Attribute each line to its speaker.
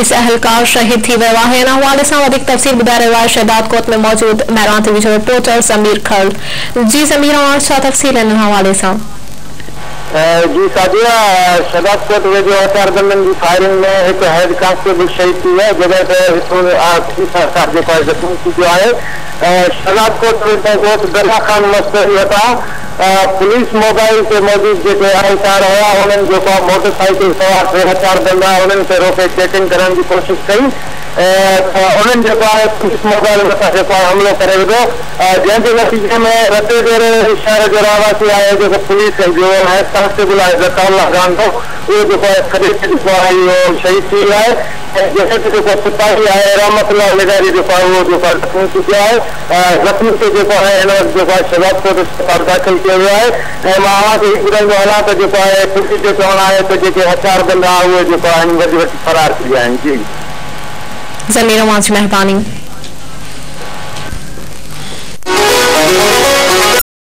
Speaker 1: Police एहलकार शहीद थी वियो आहे। इन हवाले सां वधीक तफ़सील ॿुधाए रहियो आहे शहदाद कोट में मौजूद महिरबानी टीवी जो रिपोर्टर समीर खल। जी समीर, छा तफ़सील इन हवाले सां?
Speaker 2: जी सादिया, शहदाद कोट वेझो हथियारबंदनि जी फायरिंग में एक हेड कांस्टेबल शहीद थी है, जगह जख्मी थी गयो है। शहदाद कोट में दरगाह खान मस्तरी था। पुलिस मोबाइल से मौजूद जो अहलकार हुआ उन्होंने जो मोटरसाइकिल सवार टे हथियारबंद उन्होंने से रोके चेकिंग करने की कोशिश कई। उन्होंने पुलिस मोबाइल में हमलो करे विधो, जैसे नतीजे में रते देर शहर जो रहवासी है जो पुलिस जो हेड कांस्टेबल है जताउल्लाह खान तो शहीद थी है। जैसे कि जो सिपाही है रहमतुल्लाह निगारी जो जख्मी थी गया है। जख्मी से जो है शहदाद कोट अस्पताल दाखिल किया गया है। मां खे ॿुधाईंदो हलां त जेको आहे पुलिस जो चवणु आहे त जेके हथियारबंद आहे उहे जेको आहिनि वॾी फरार थी विया आहिनि। जी
Speaker 1: ज़मीर, मेहरबानी।